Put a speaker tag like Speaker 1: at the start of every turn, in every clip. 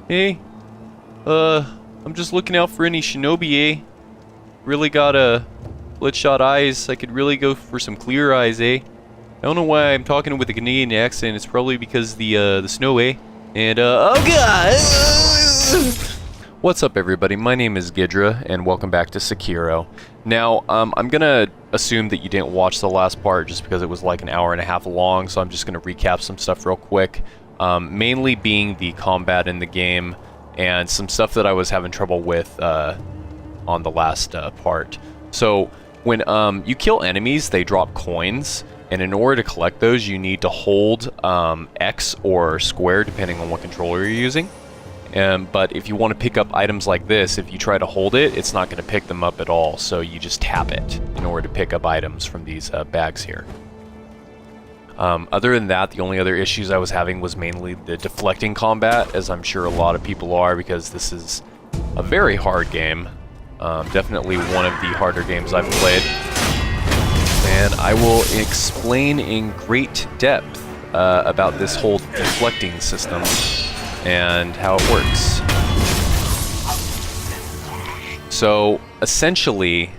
Speaker 1: Hey, I'm just looking out for any Shinobi, eh? Really got bloodshot eyes. I could really go for some clear eyes, eh? I don't know why I'm talking with a Canadian accent. It's probably because the snow, eh? And, oh god! What's up, everybody? My name is Gidrah, and welcome back to Sekiro. Now, I'm gonna assume that you didn't watch the last part just because it was like an hour and a half long, so I'm just gonna recap some stuff real quick. Mainly being the combat in the game, and some stuff that I was having trouble with on the last part. So, when you kill enemies, they drop coins, and in order to collect those, you need to hold X or square, depending on what controller you're using. But if you want to pick up items like this, if you try to hold it, it's not going to pick them up at all, so you just tap it in order to pick up items from these bags here. Other than that, the only other issues I was having was mainly the deflecting combat, as I'm sure a lot of people are, because this is a very hard game. Definitely one of the harder games I've played. And I will explain in great depth about this whole deflecting system and how it works. So, essentially,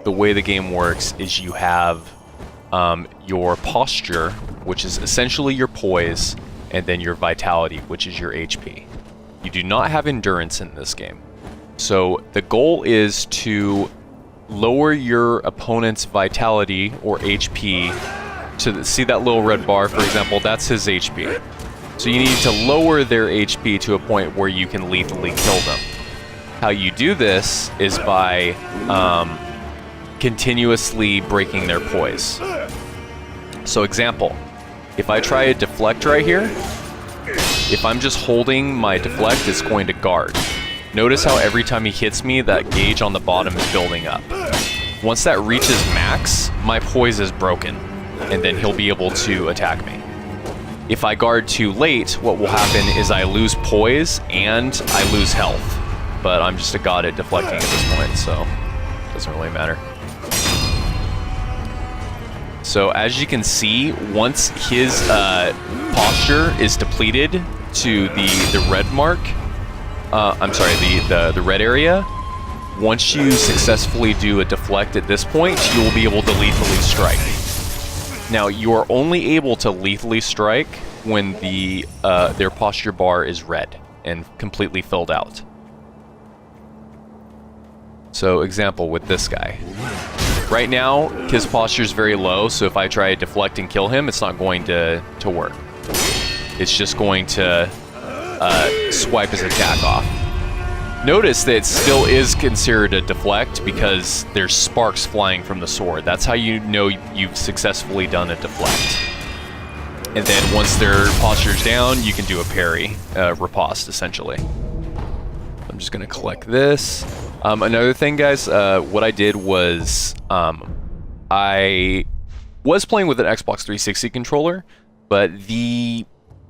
Speaker 1: the way the game works is you have your posture, which is essentially your poise, and then your vitality, which is your HP. You do not have endurance in this game. So the goal is to lower your opponent's vitality, or HP, to see that little red bar, for example, that's his HP. So you need to lower their HP to a point where you can lethally kill them. How you do this is by continuously breaking their poise. So example, if I try a deflect right here, if I'm just holding my deflect, it's going to guard. Notice how every time he hits me, that gauge on the bottom is building up. Once that reaches max, my poise is broken, and then he'll be able to attack me. If I guard too late, what will happen is I lose poise and I lose health. But I'm just a god at deflecting at this point, so it doesn't really matter. So as you can see, once his posture is depleted to the red mark, I'm sorry, the red area, once you successfully do a deflect at this point, you will be able to lethally strike. Now, you are only able to lethally strike when their posture bar is red and completely filled out. So, example with this guy. Right now, his posture is very low, so if I try to deflect and kill him, it's not going to work. It's just going to swipe his attack off. Notice that it still is considered a deflect because there's sparks flying from the sword. That's how you know you've successfully done a deflect. And then once their posture's down, you can do a parry, riposte, essentially. I'm just going to collect this. Another thing, guys, what I did was I was playing with an Xbox 360 controller, but the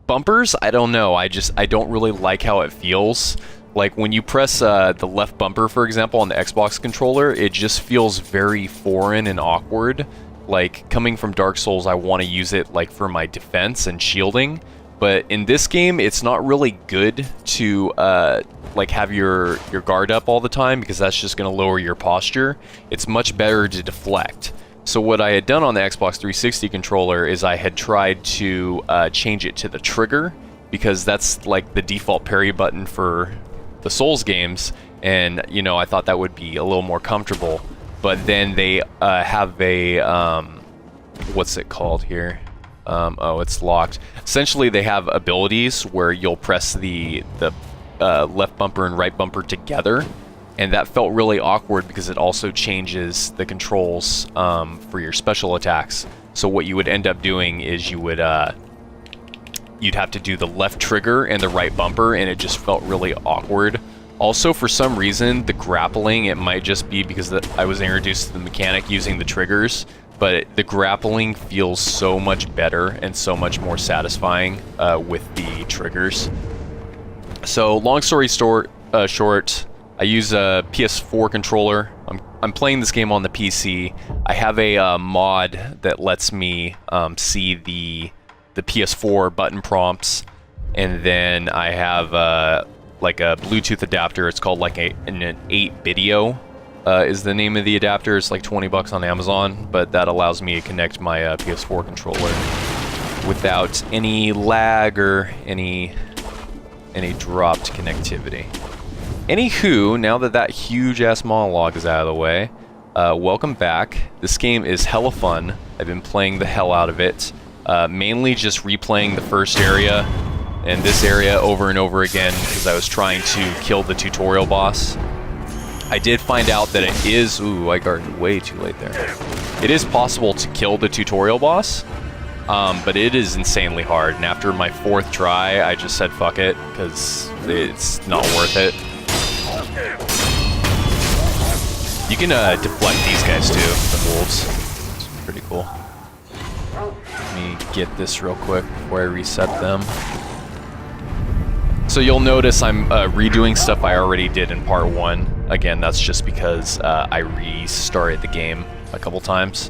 Speaker 1: bumpers, I don't know. I don't really like how it feels. Like when you press the left bumper, for example, on the Xbox controller, it just feels very foreign and awkward. Like coming from Dark Souls, I want to use it like for my defense and shielding. But in this game, it's not really good to like have your guard up all the time because that's just going to lower your posture. It's much better to deflect. So what I had done on the Xbox 360 controller is I had tried to change it to the trigger because that's like the default parry button for the Souls games, and you know, I thought that would be a little more comfortable. But then they have a what's it called here? Oh, it's locked. Essentially, they have abilities where you'll press the left bumper and right bumper together, and that felt really awkward because it also changes the controls for your special attacks. So what you would end up doing is you would you'd have to do the left trigger and the right bumper, and it just felt really awkward. Also, for some reason, the grappling, it might just be because I was introduced to the mechanic using the triggers, but the grappling feels so much better and so much more satisfying with the triggers. So, long story short, I use a PS4 controller. I'm playing this game on the PC. I have a mod that lets me see the PS4 button prompts, and then I have like a Bluetooth adapter. It's called like an 8-video is the name of the adapter. It's like 20 bucks on Amazon, but that allows me to connect my PS4 controller without any lag or any dropped connectivity. Anywho, now that that huge ass monologue is out of the way, welcome back. This game is hella fun. I've been playing the hell out of it. Mainly just replaying the first area and this area over and over again because I was trying to kill the tutorial boss. I did find out that it is... Ooh, I guarded way too late there. It is possible to kill the tutorial boss, but it is insanely hard. And after my 4th try, I just said fuck it because it's not worth it. You can deflect these guys too, the wolves. It's pretty cool. Let me get this real quick before I reset them. So you'll notice I'm redoing stuff I already did in part 1. Again, that's just because I restarted the game a couple times.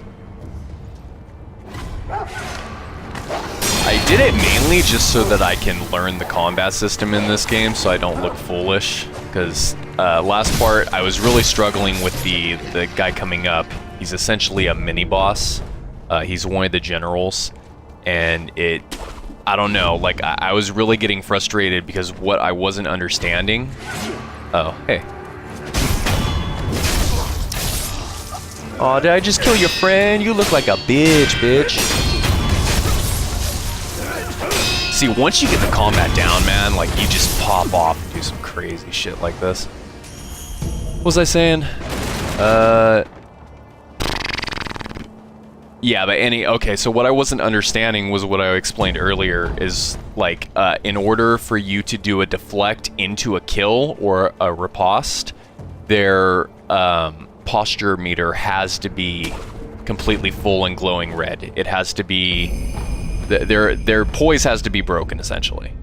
Speaker 1: I did it mainly just so that I can learn the combat system in this game so I don't look foolish. Because last part, I was really struggling with the guy coming up. He's essentially a mini-boss. He's one of the generals. And I don't know, like, I was really getting frustrated because what I wasn't understanding... Oh, hey. Aw, did I just kill your friend? You look like a bitch. See, once you get the combat down, man, like, you just pop off and do some crazy shit like this. What was I saying? Yeah, but okay, so what I wasn't understanding was what I explained earlier is, like, in order for you to do a deflect into a kill or a riposte, their posture meter has to be completely full and glowing red. It has to be... Their poise has to be broken, essentially.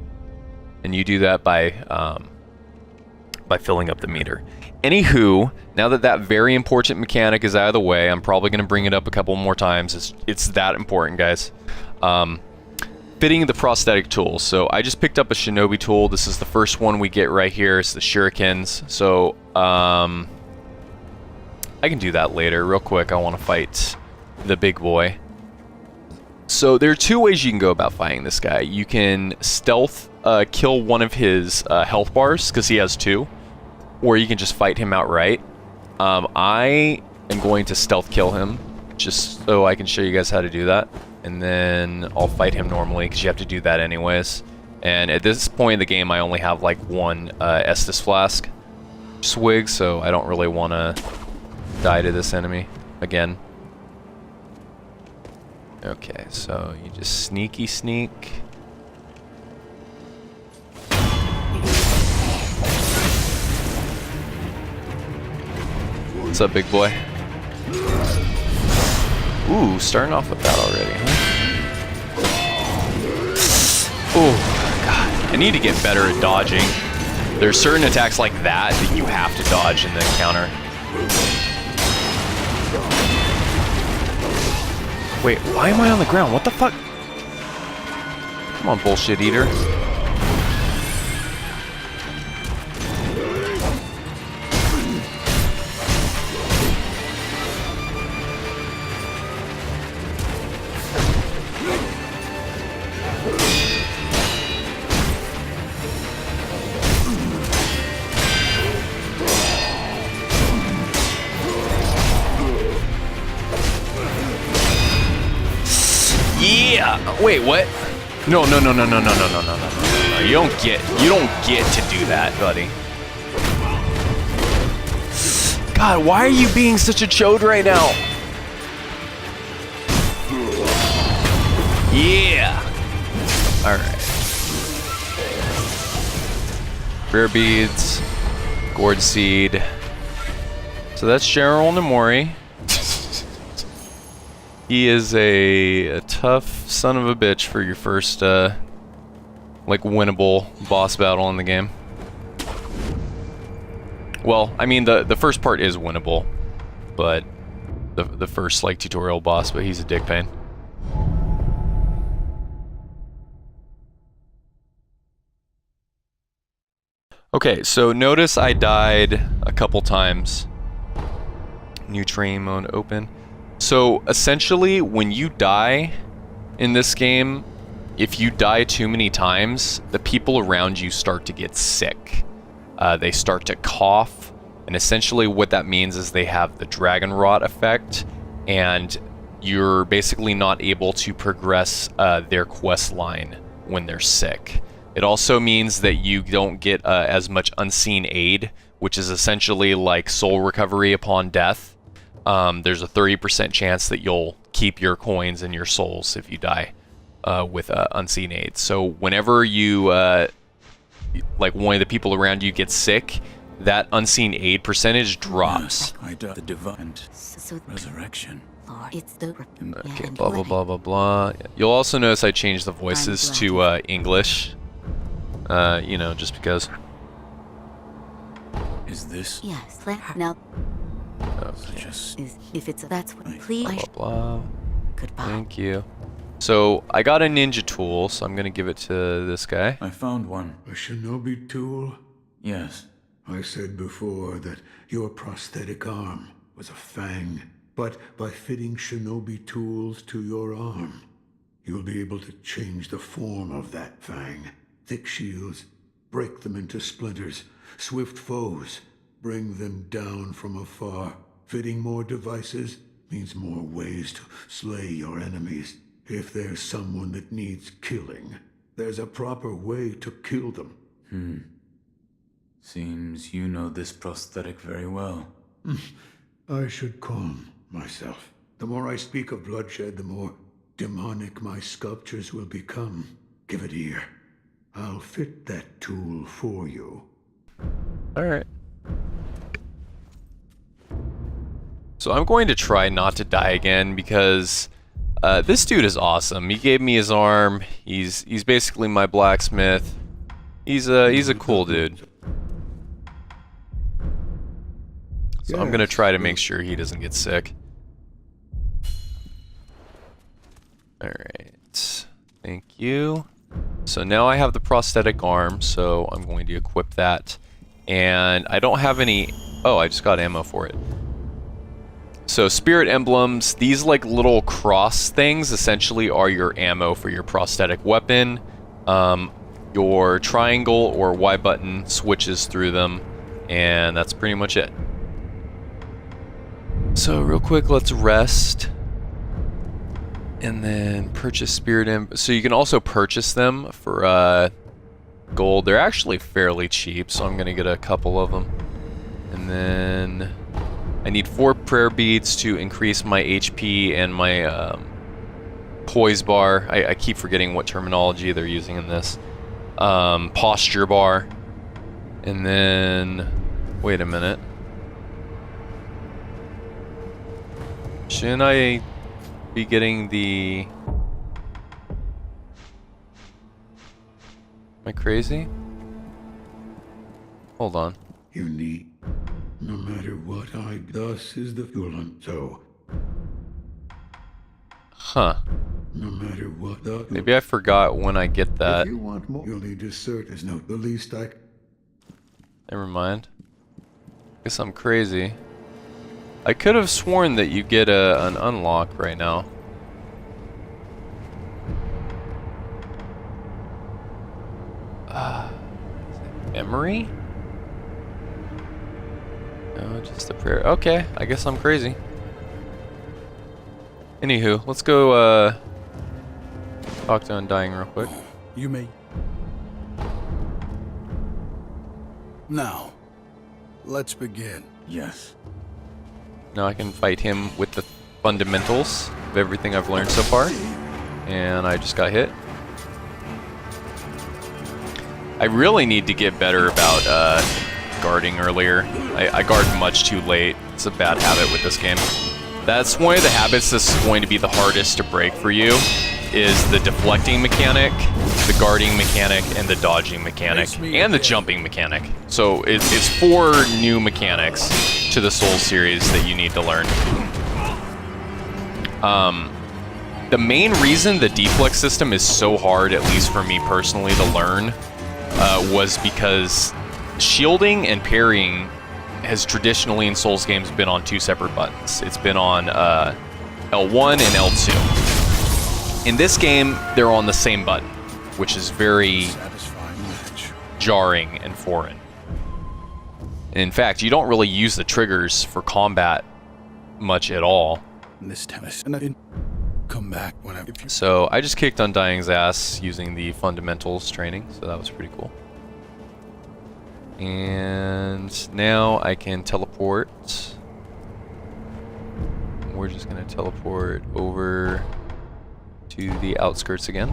Speaker 1: And you do that by filling up the meter. Anywho, now that that very important mechanic is out of the way, I'm probably going to bring it up a couple more times. It's that important, guys. Fitting the prosthetic tools. So I just picked up a Shinobi tool. This is the first one we get right here. It's the shurikens. So I can do that later real quick. I want to fight the big boy. So there are 2 ways you can go about fighting this guy. You can stealth kill one of his health bars, because he has 2. Or you can just fight him outright. I am going to stealth kill him, just so I can show you guys how to do that. And then I'll fight him normally, because you have to do that anyways. And at this point in the game, I only have like 1 Estus Flask swig, so I don't really want to die to this enemy again. Okay, so you just sneaky sneak. What's up, big boy? Ooh, starting off with that already, huh? Oh, God. I need to get better at dodging. There's certain attacks like that that you have to dodge in the counter. Wait, why am I on the ground? What the fuck? Come on, bullshit eater. Wait, what? No. You don't get to do that, buddy. God, why are you being such a chode right now? Yeah. All right. Rare beads, gourd seed. So that's General Nomori. He is a tough son of a bitch for your first, like, winnable boss battle in the game. Well, I mean, the first part is winnable, but the first, like, tutorial boss, but he's a dick pain. Okay, so notice I died a couple times. New train mode open. So essentially, when you die in this game, if you die too many times, the people around you start to get sick. They start to cough, and essentially what that means is they have the dragon rot effect, and you're basically not able to progress their quest line when they're sick. It also means that you don't get as much unseen aid, which is essentially like soul recovery upon death. There's a 30% chance that you'll keep your coins and your souls if you die with unseen aid. So whenever you, like one of the people around you gets sick, that unseen aid percentage drops.
Speaker 2: The divine resurrection.
Speaker 1: Okay, blah blah blah blah blah. You'll also notice I changed the voices to English. You know, just because.
Speaker 2: Is this?
Speaker 3: Yes. Now.
Speaker 1: Okay.
Speaker 3: If it's that's what please.
Speaker 1: Blah blah blah.
Speaker 3: Goodbye.
Speaker 1: Thank you. So I got a ninja tool, so I'm gonna give it to this guy.
Speaker 2: I found one.
Speaker 4: A shinobi tool?
Speaker 2: Yes.
Speaker 4: I said before that your prosthetic arm was a fang, but by fitting shinobi tools to your arm, you'll be able to change the form of that fang. Thick shields, break them into splinters. Swift foes, bring them down from afar. Fitting more devices means more ways to slay your enemies. If there's someone that needs killing, there's a proper way to kill them.
Speaker 2: Seems you know this prosthetic very well.
Speaker 4: I should calm myself. The more I speak of bloodshed, the more demonic my sculptures will become. Give it ear. I'll fit that tool for you.
Speaker 1: Alright. So I'm going to try not to die again because this dude is awesome. He gave me his arm. He's basically my blacksmith. He's a cool dude. So I'm gonna try to make sure he doesn't get sick. Alright. Thank you. So now I have the prosthetic arm, so I'm going to equip that. And I don't have any... Oh, I just got ammo for it. So spirit emblems, these like little cross things essentially are your ammo for your prosthetic weapon. Your triangle or Y button switches through them, and that's pretty much it. So real quick, let's rest. And then purchase spirit so you can also purchase them for gold. They're actually fairly cheap, so I'm gonna get a couple of them. And then I need 4 prayer beads to increase my HP and my poise bar. I keep forgetting what terminology they're using in this. Posture bar. And then wait a minute. Shouldn't I be getting the... Am I crazy? Hold on.
Speaker 4: You need... No matter what I... Thus is the fuel, so...
Speaker 1: Huh.
Speaker 4: No matter what the...
Speaker 1: Maybe I forgot when I get that.
Speaker 4: If you want more, you'll need to search. There's no... The least I...
Speaker 1: Never mind. Guess I'm crazy. I could have sworn that you get an unlock right now. Memory? No, just a prayer. Okay, I guess I'm crazy. Anywho, let's go talk to Undying real quick.
Speaker 5: You may. Now, let's begin.
Speaker 2: Yes.
Speaker 1: Now I can fight him with the fundamentals of everything I've learned so far. And I just got hit. I really need to get better about guarding earlier. I guard much too late. It's a bad habit with this game. That's one of the habits that's going to be the hardest to break for you, is the deflecting mechanic, the guarding mechanic, and the dodging mechanic, and the jumping mechanic. So it's 4 new mechanics to the Souls series that you need to learn. The main reason the deflect system is so hard, at least for me personally, to learn, was because shielding and parrying has traditionally in Souls games been on 2 separate buttons. It's been on L1 and L2. In this game, they're on the same button, which is very
Speaker 5: Satisfying match.
Speaker 1: jarring and foreign. In fact, you don't really use the triggers for combat much at all.
Speaker 5: And this time, and I didn't come back whenever. If you
Speaker 1: So I just kicked Undying's ass using the fundamentals training, so that was pretty cool. And now I can teleport. We're just gonna teleport over to the outskirts again.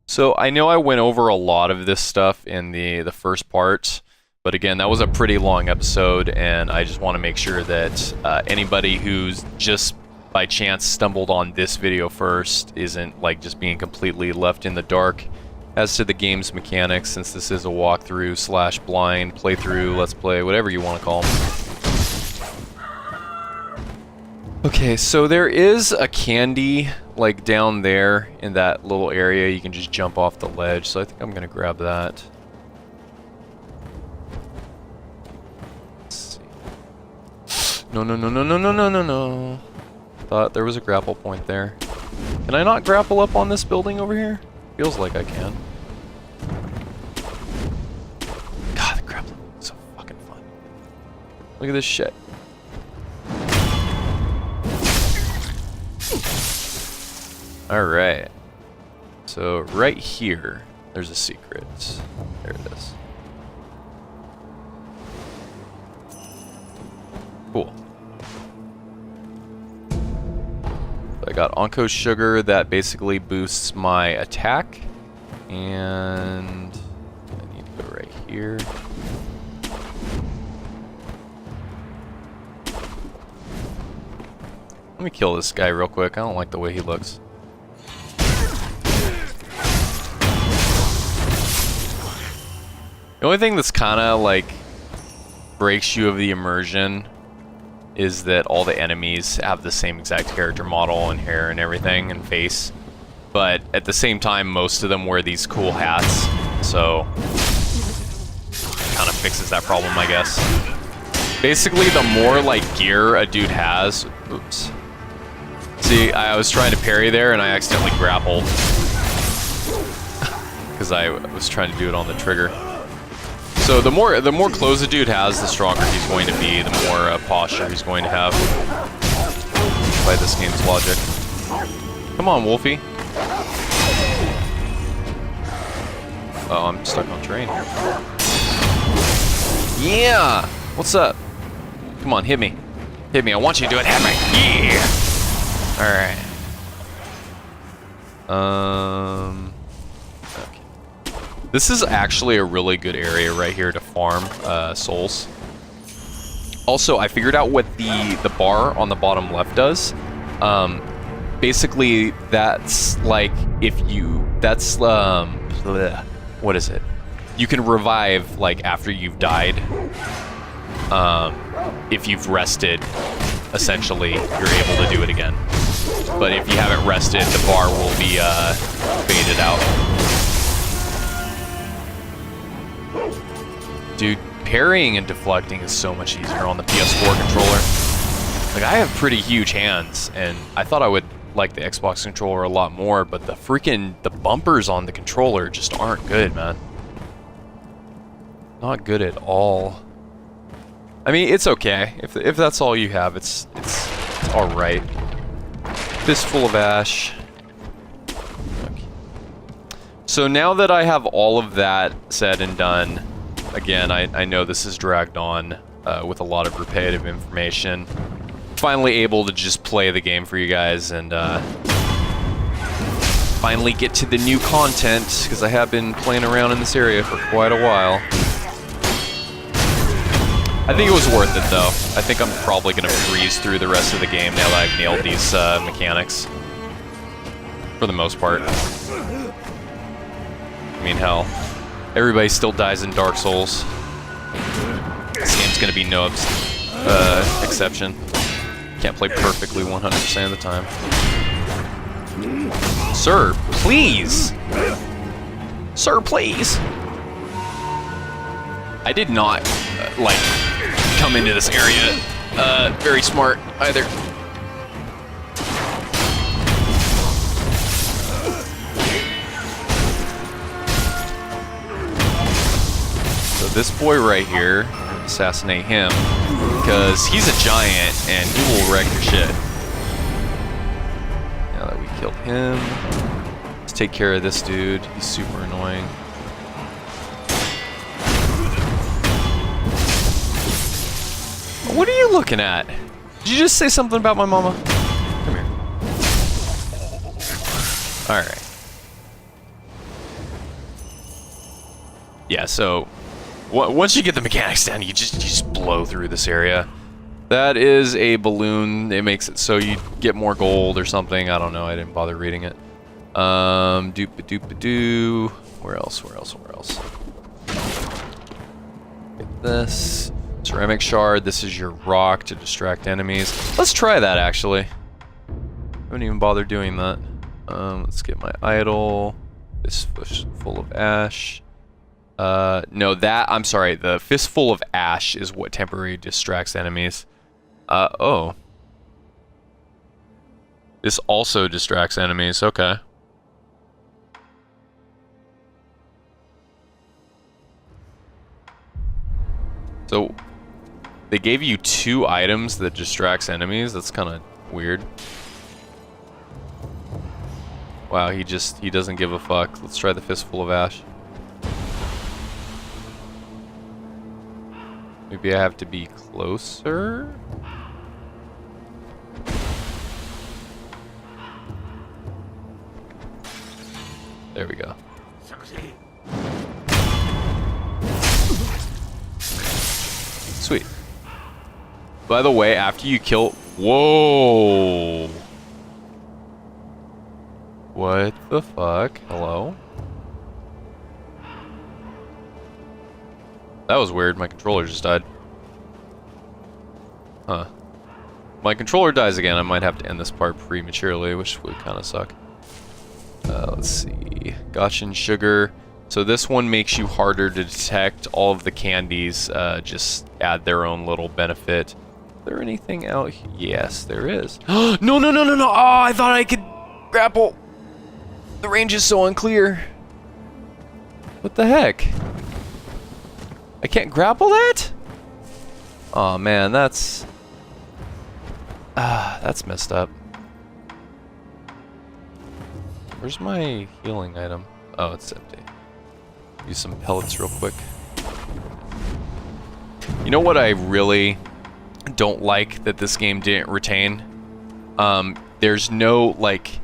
Speaker 1: So I know I went over a lot of this stuff in the first part, but again, that was a pretty long episode, and I just want to make sure that anybody who's just by chance stumbled on this video first isn't like just being completely left in the dark as to the game's mechanics, since this is a walkthrough slash blind playthrough, let's play, whatever you want to call them. Okay, so there is a candy like down there in that little area. You can just jump off the ledge, so I think I'm gonna grab that. Let's see. No, no, no, no, no, no, no, no, no. Thought there was a grapple point there. Can I not grapple up on this building over here? Feels like I can. God, the grappling is so fucking fun. Look at this shit. Alright. So right here, there's a secret. There it is. Cool. So I got Onko Sugar that basically boosts my attack. And I need to go right here. Let me kill this guy real quick. I don't like the way he looks. The only thing that's kind of like breaks you of the immersion is that all the enemies have the same exact character model and hair and everything and face, but at the same time most of them wear these cool hats, so kind of fixes that problem, I guess. Basically, the more like gear a dude has, oops. See, I was trying to parry there and I accidentally grappled because I was trying to do it on the trigger. So the more clothes a dude has, the stronger he's going to be, the more posture he's going to have. By this game's logic. Come on, Wolfie. Oh, I'm stuck on train here. Yeah! What's up? Come on, hit me. Hit me. I want you to do it. Hit me. Yeah! Alright. Okay. This is actually a really good area right here to farm souls. Also, I figured out what the bar on the bottom left does. Basically, that's like if you... That's... what is it? You can revive, like, after you've died. If you've rested, essentially, you're able to do it again. But if you haven't rested, the bar will be faded out. Dude, parrying and deflecting is so much easier on the PS4 controller. Like, I have pretty huge hands, and I thought I would like the Xbox controller a lot more, but the bumpers on the controller just aren't good, man. Not good at all. I mean, it's okay. If that's all you have, it's alright. Fistful of ash. Okay. So now that I have all of that said and done, again, I know this is dragged on with a lot of repetitive information. Finally able to just play the game for you guys and finally get to the new content, because I have been playing around in this area for quite a while. I think it was worth it, though. I think I'm probably going to breeze through the rest of the game now that I've nailed these mechanics. For the most part. I mean, hell. Everybody still dies in Dark Souls. This game's going to be no exception. Can't play perfectly 100% of the time. Sir, please! Sir, please. I did not, like, come into this area very smart either. So this boy right here, assassinate him, because he's a giant and he will wreck your shit. Now that we killed him, let's take care of this dude. He's super annoying. What are you looking at? Did you just say something about my mama? Come here. Alright. Yeah, so once you get the mechanics down, you just blow through this area. That is a balloon. It makes it so you get more gold or something. I don't know. I didn't bother reading it. Doop-a-doop-a-doo. Where else? Get this. Ceramic shard. This is your rock to distract enemies. Let's try that, actually. I haven't even bothered doing that. Let's get my idol. This fistful of ash. No, I'm sorry. The fistful of ash is what temporarily distracts enemies. Oh. This also distracts enemies. Okay. So, they gave you 2 items that distracts enemies. That's kind of weird. Wow, he doesn't give a fuck. Let's try the fistful of ash. Maybe I have to be closer? There we go. Sweet. By the way, after you kill... Whoa! What the fuck? Hello? That was weird. My controller just died. Huh. My controller dies again. I might have to end this part prematurely, which would kind of suck. Let's see. Gotcha sugar. So this one makes you harder to detect. All of the candies just add their own little benefit. Is there anything out here? Yes, there is. No, no, no, no, no! Oh, I thought I could grapple. The range is so unclear. What the heck? I can't grapple that? Oh man, that's messed up. Where's my healing item? Oh, it's empty. Use some pellets real quick. You know what I really don't like that this game didn't retain? There's no, like,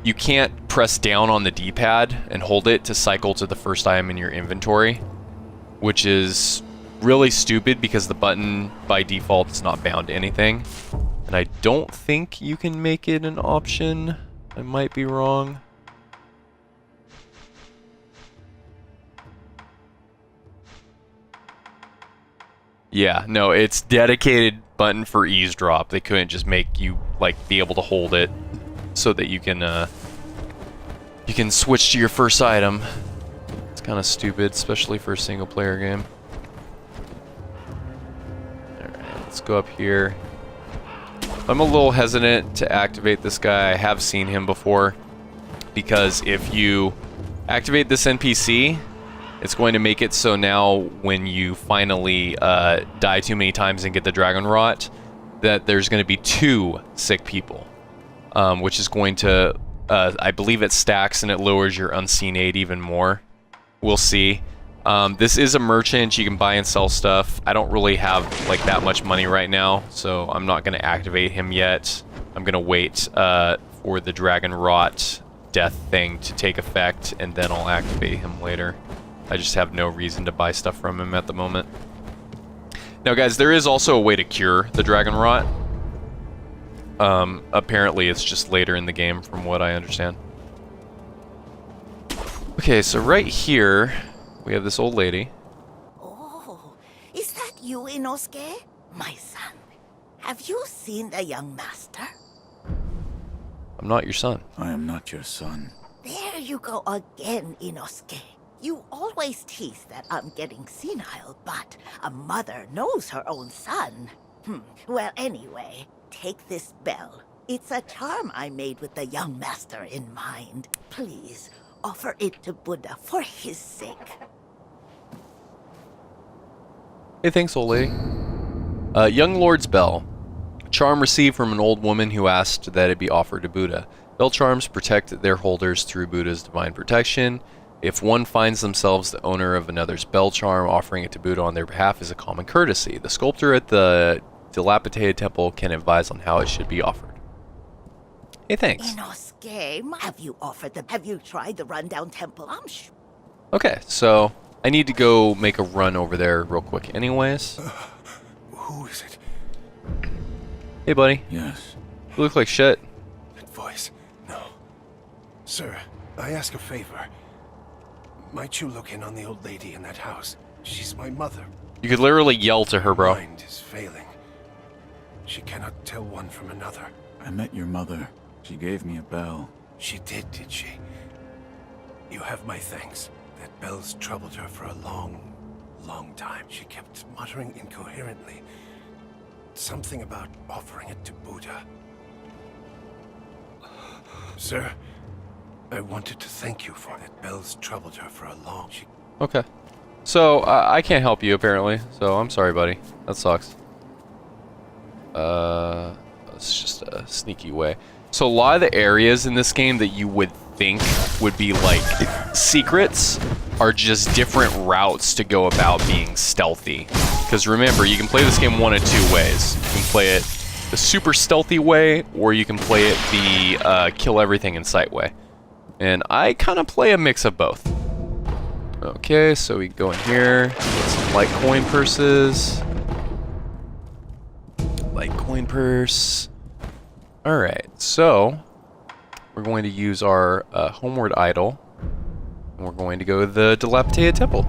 Speaker 1: you can't press down on the D-pad and hold it to cycle to the first item in your inventory, which is really stupid because the button by default is not bound to anything. And I don't think you can make it an option. I might be wrong. Yeah, no, it's dedicated button for eavesdrop. They couldn't just make you, like, be able to hold it so that you can switch to your first item. It's kind of stupid, especially for a single player game. Alright, let's go up here. I'm a little hesitant to activate this guy. I have seen him before, because if you activate this NPC, it's going to make it so now when you finally die too many times and get the dragon rot, that there's going to be 2 sick people, which is going to, I believe it stacks and it lowers your unseen aid even more. We'll see. This is a merchant. You can buy and sell stuff. I don't really have like that much money right now, so I'm not going to activate him yet. I'm going to wait for the dragon rot death thing to take effect, and then I'll activate him later. I just have no reason to buy stuff from him at the moment. Now guys, there is also a way to cure the dragon rot. Apparently it's just later in the game from what I understand. Okay, so right here, we have this old lady.
Speaker 6: Oh, is that you, Inosuke? My son. Have you seen the young master?
Speaker 1: I'm not your son.
Speaker 2: I am not your son.
Speaker 6: There you go again, Inosuke. You always tease that I'm getting senile, but a mother knows her own son. Well, anyway, take this bell. It's a charm I made with the young master in mind. Please, offer it to Buddha for his sake.
Speaker 1: Hey, thanks, old lady. Young Lord's Bell. Charm received from an old woman who asked that it be offered to Buddha. Bell charms protect their holders through Buddha's divine protection. If one finds themselves the owner of another's bell charm, offering it to Buddha on their behalf is a common courtesy. The sculptor at the dilapidated temple can advise on how it should be offered. Hey, thanks.
Speaker 6: Inosuke, have you tried the rundown temple? I'm sure.
Speaker 1: Okay, so I need to go make a run over there real quick anyways.
Speaker 5: Who is it?
Speaker 1: Hey, buddy.
Speaker 2: Yes.
Speaker 1: You look like shit.
Speaker 5: That voice. No. Sir, I ask a favor. Might you look in on the old lady in that house? She's my mother.
Speaker 1: You could literally yell to her, bro.
Speaker 5: Mind is failing. She cannot tell one from another.
Speaker 2: I met your mother. She gave me a bell.
Speaker 5: She did she? You have my thanks. That bell's troubled her for a long, long time. She kept muttering incoherently. Something about offering it to Buddha. Sir, I wanted to thank you for that. Bell's troubled her for a long...
Speaker 1: Okay. So, I can't help you, apparently. So, I'm sorry, buddy. That sucks. It's just a sneaky way. So, a lot of the areas in this game that you would think would be, like, secrets are just different routes to go about being stealthy. Because remember, you can play this game one of two ways. You can play it the super stealthy way, or you can play it the kill everything in sight way. And I kind of play a mix of both. Okay, so we go in here, get some light coin purses. Light coin purse. Alright, so we're going to use our homeward idol. And we're going to go to the dilapidated temple.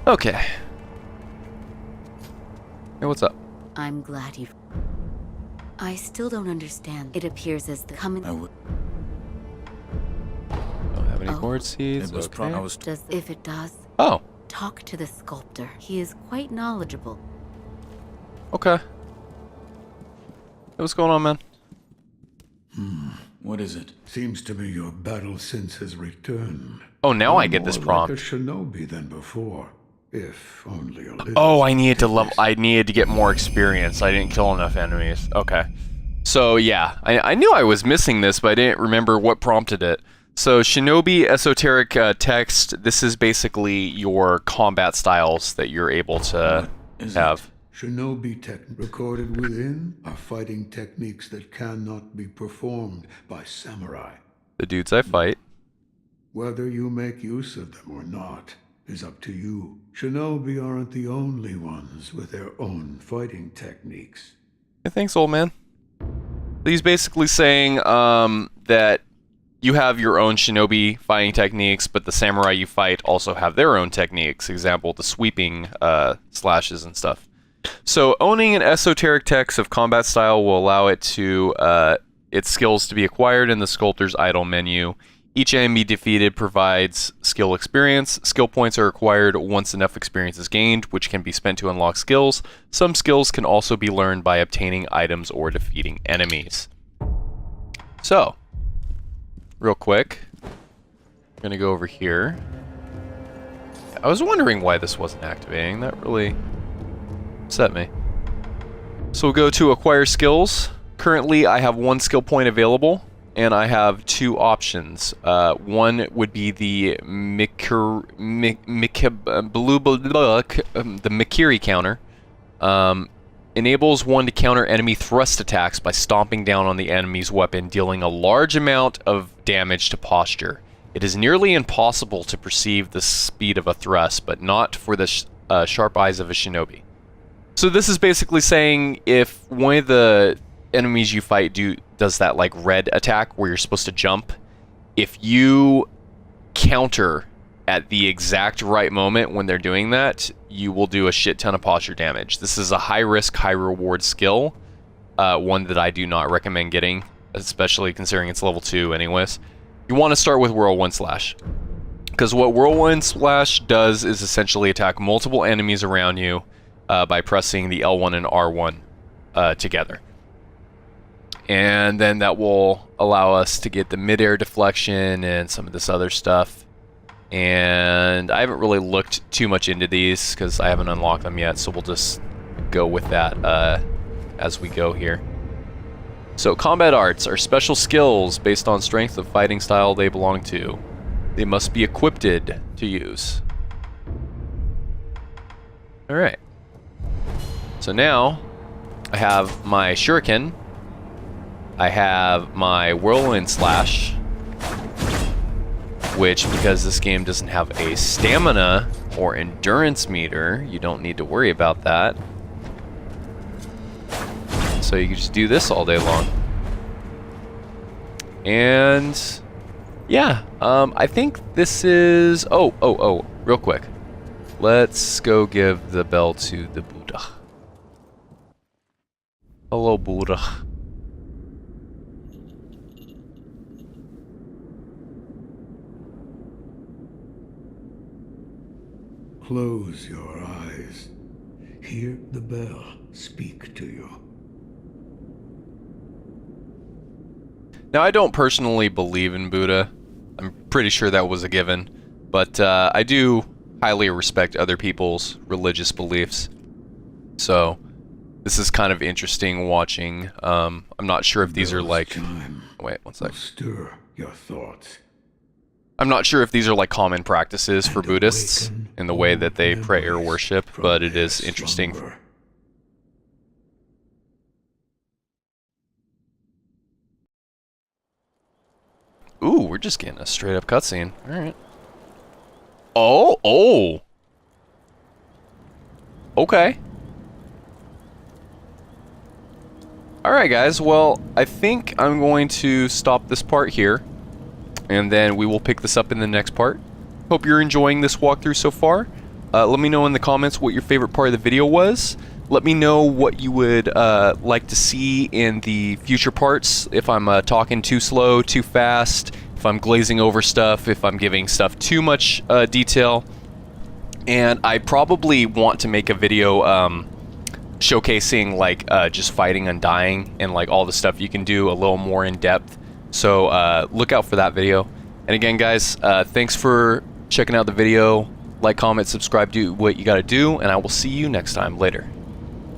Speaker 1: Okay. Hey, what's up?
Speaker 3: I'm glad you... I still don't understand. It appears as the coming...
Speaker 2: would...
Speaker 1: Don't have any gourd seeds.
Speaker 2: It was
Speaker 1: Okay.
Speaker 3: If it does,
Speaker 1: Oh,
Speaker 3: talk to the sculptor. He is quite knowledgeable.
Speaker 1: okay. Hey, what's going on, man?
Speaker 2: What is it?
Speaker 4: Seems to me your battle sense has returned.
Speaker 1: Oh, now I get this
Speaker 4: More
Speaker 1: prompt.
Speaker 4: like a shinobi than before, if only a little.
Speaker 1: Oh, I needed to level. I needed to get more experience. I didn't kill enough enemies. Okay. So yeah, I knew I was missing this, but I didn't remember what prompted it. So Shinobi esoteric text. This is basically your combat styles that you're able to have.
Speaker 4: Shinobi tech recorded within are fighting techniques that cannot be performed by samurai.
Speaker 1: The dudes I fight.
Speaker 4: Whether you make use of them or not is up to you. Shinobi aren't the only ones with their own fighting techniques.
Speaker 1: Hey, thanks, old man. He's basically saying that you have your own shinobi fighting techniques, but the samurai you fight also have their own techniques. Example, the sweeping slashes and stuff. So owning an esoteric text of combat style will allow it to its skills to be acquired in the sculptor's idle menu. Each enemy defeated provides skill experience. Skill points are acquired once enough experience is gained, which can be spent to unlock skills. Some skills can also be learned by obtaining items or defeating enemies. So, real quick, I'm gonna go over here. I was wondering why this wasn't activating. That really upset me. So we'll go to acquire skills. Currently, I have one skill point available, and I have two options. One would be the Mikiri counter. Enables one to counter enemy thrust attacks by stomping down on the enemy's weapon, dealing a large amount of damage to posture. It is nearly impossible to perceive the speed of a thrust, but not for the sharp eyes of a shinobi. So this is basically saying if one of the enemies you fight does that like red attack where you're supposed to jump, if you counter at the exact right moment when they're doing that, you will do a shit ton of posture damage. This is a high risk, high reward skill. One that I do not recommend getting, especially considering it's level 2 anyways. You want to start with Whirlwind Slash. Because what Whirlwind Slash does is essentially attack multiple enemies around you by pressing the L1 and R1 together. And then that will allow us to get the mid-air deflection and some of this other stuff. And I haven't really looked too much into these because I haven't unlocked them yet, so we'll just go with that as we go here. So combat arts are special skills based on strength of fighting style they belong to. They must be equipped to use. Alright. So now I have my shuriken. I have my Whirlwind Slash, which, because this game doesn't have a stamina or endurance meter, you don't need to worry about that. So you can just do this all day long. And yeah, I think this is... Oh, real quick. Let's go give the bell to the Buddha. Hello, Buddha.
Speaker 4: Close your eyes. Hear the bell speak to you.
Speaker 1: Now, I don't personally believe in Buddha. I'm pretty sure that was a given. But I do highly respect other people's religious beliefs. So, this is kind of interesting watching. I'm not sure if these are like... Wait, one sec.
Speaker 4: Stir your thoughts.
Speaker 1: I'm not sure if these are like common practices for Buddhists in the way that they pray or worship, but it is interesting. Ooh, we're just getting a straight up cutscene. Alright. Oh! Okay. Alright guys, well, I think I'm going to stop this part here. And then we will pick this up in the next part. Hope you're enjoying this walkthrough so far. Let me know in the comments what your favorite part of the video was. Let me know what you would like to see in the future parts. If I'm talking too slow, too fast, if I'm glazing over stuff, if I'm giving stuff too much detail. And I probably want to make a video showcasing like just fighting Undying and like all the stuff you can do a little more in depth. So look out for that video. And again guys, thanks for checking out the video. Like, comment, subscribe, do what you gotta do, and I will see you next time. Later.